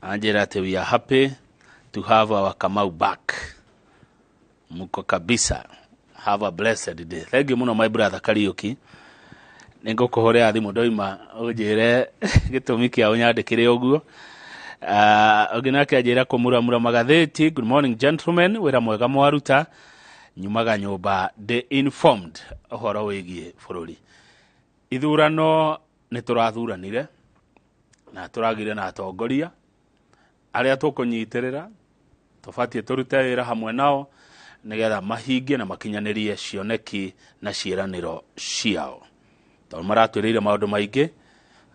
Anjirate, we are happy to have our Kamau back. Muko kabisa. Have a blessed day. Thank you muno my brother Kariuki. Ningo kuhorea thimu doima ujire gitumi kia unyandikire uguo. Oginake ajira kumuramura magatheti. Good morning gentlemen. Wira mwega mwaruta. Nyumaga nyoba The Informed ohoro wigie bururi. Ithurano niturathuranire na turagire na atongoria aria tukunyitirira tubatie turute wira hamwe nao nigetha mahingie na makinyanirie cioneki na ciiraniro ciao. Tondu maratwirire maundu maingi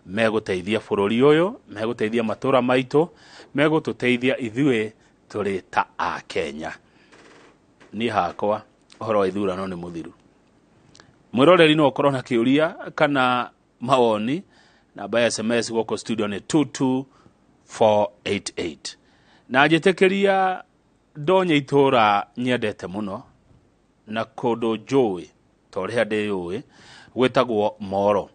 meguteithia bururi uyu, meguteithia matura maitu, megututeithia ithui turi ta a Kenya. Ni hakwa ohoro wa ithurano ni muthiru. Mwiroreri no korona kiuria kana mawoni namba ya SMS woko studio ni 22488. Na njitekeria ndonye itura nyendete muno na kodo joy toria ndeyuwe gwetagwo Moro.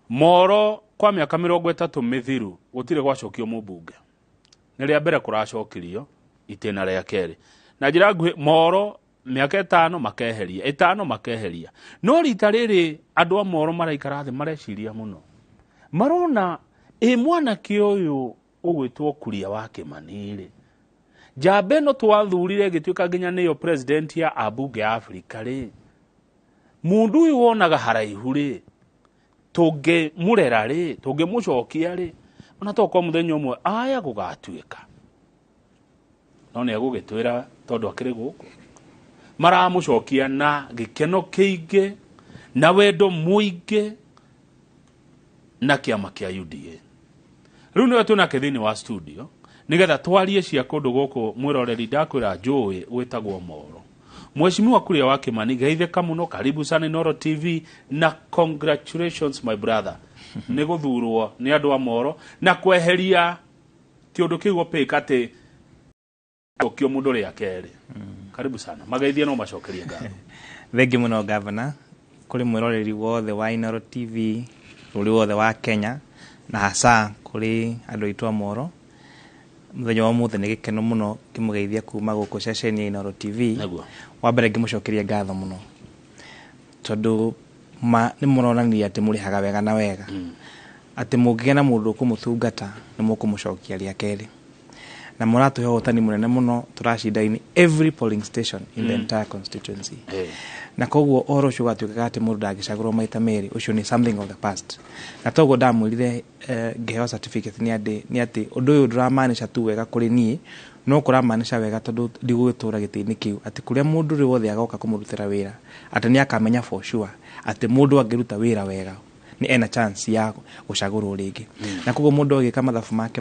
Moro kwa miaka 30 mithiru gutire gwacokio mubunge. Niria mbere kuracokirio itena ria keri. Na njira nguhi Moro miaka 5 makeheria 5 makeheria. No rita riri andu a Moro maraikara thi mareciria muno. Marona mwana kioyo ugwitwo Kuria wa Kimani Jabe no twathurire gituika nginya niyo president ya abunge Africa ri. Mundu uyu wonaga haraihu ri. Tuge murera ri, tuge mucokia ri. Ona toko muthenya umwe aya gugatuika. No ne agugitwira tondu akiri guku. Maramucokia na gikeno kiingi na wendo muingi na kiama kia UDA. Riu niwe tunake thini wa studio nigetha twarie cia kundu guku mwiroreri ndakwira njui gwitagwo Moro. Mheshimiwa Kuria wa Kimani geitheka muno, karibu sana Inooro TV na congratulations my brother. Ni guthurwo ni andu a Moro na kweheria ti undu kiugo pikate okio mundu ria keri. Karibu sana. Magaithia no macokerie ngatho. Thank you muno governor. Kuri mwiroreri wothe wa Inooro TV, ruri wothe wa Kenya na hasa kuri andu aitu a Moro. Muthenya wa muthe ni gikeno muno kimugeithia kuma guku session ya Inooro TV. Wa mbere ngimucokeria ngatho muno. Tondu ni muronania ati muri haga wega na wega. Ati mungigena mundu kumutungata ni mukumucokia ria keri. Na muratuhe utani munene muno turacinda in every polling station in the entire constituency. Na koguo oro cio gatuika ati mundu ndangicagurwo maita meri ucio ni something of the past. Na togo ndamwirire ngeheo certificate ni ati undu uyu nduramanisha tu wega kuri ni no kuramanisha wega tondu ndigwitura gitini kiu ati kuria mundu ri wothe agoka kumurutira wira ati ni akamenya for sure ati mundu angiruta wira wega ni ena chance ya gucagurwo ringi. Na koguo mundu agika mathabu make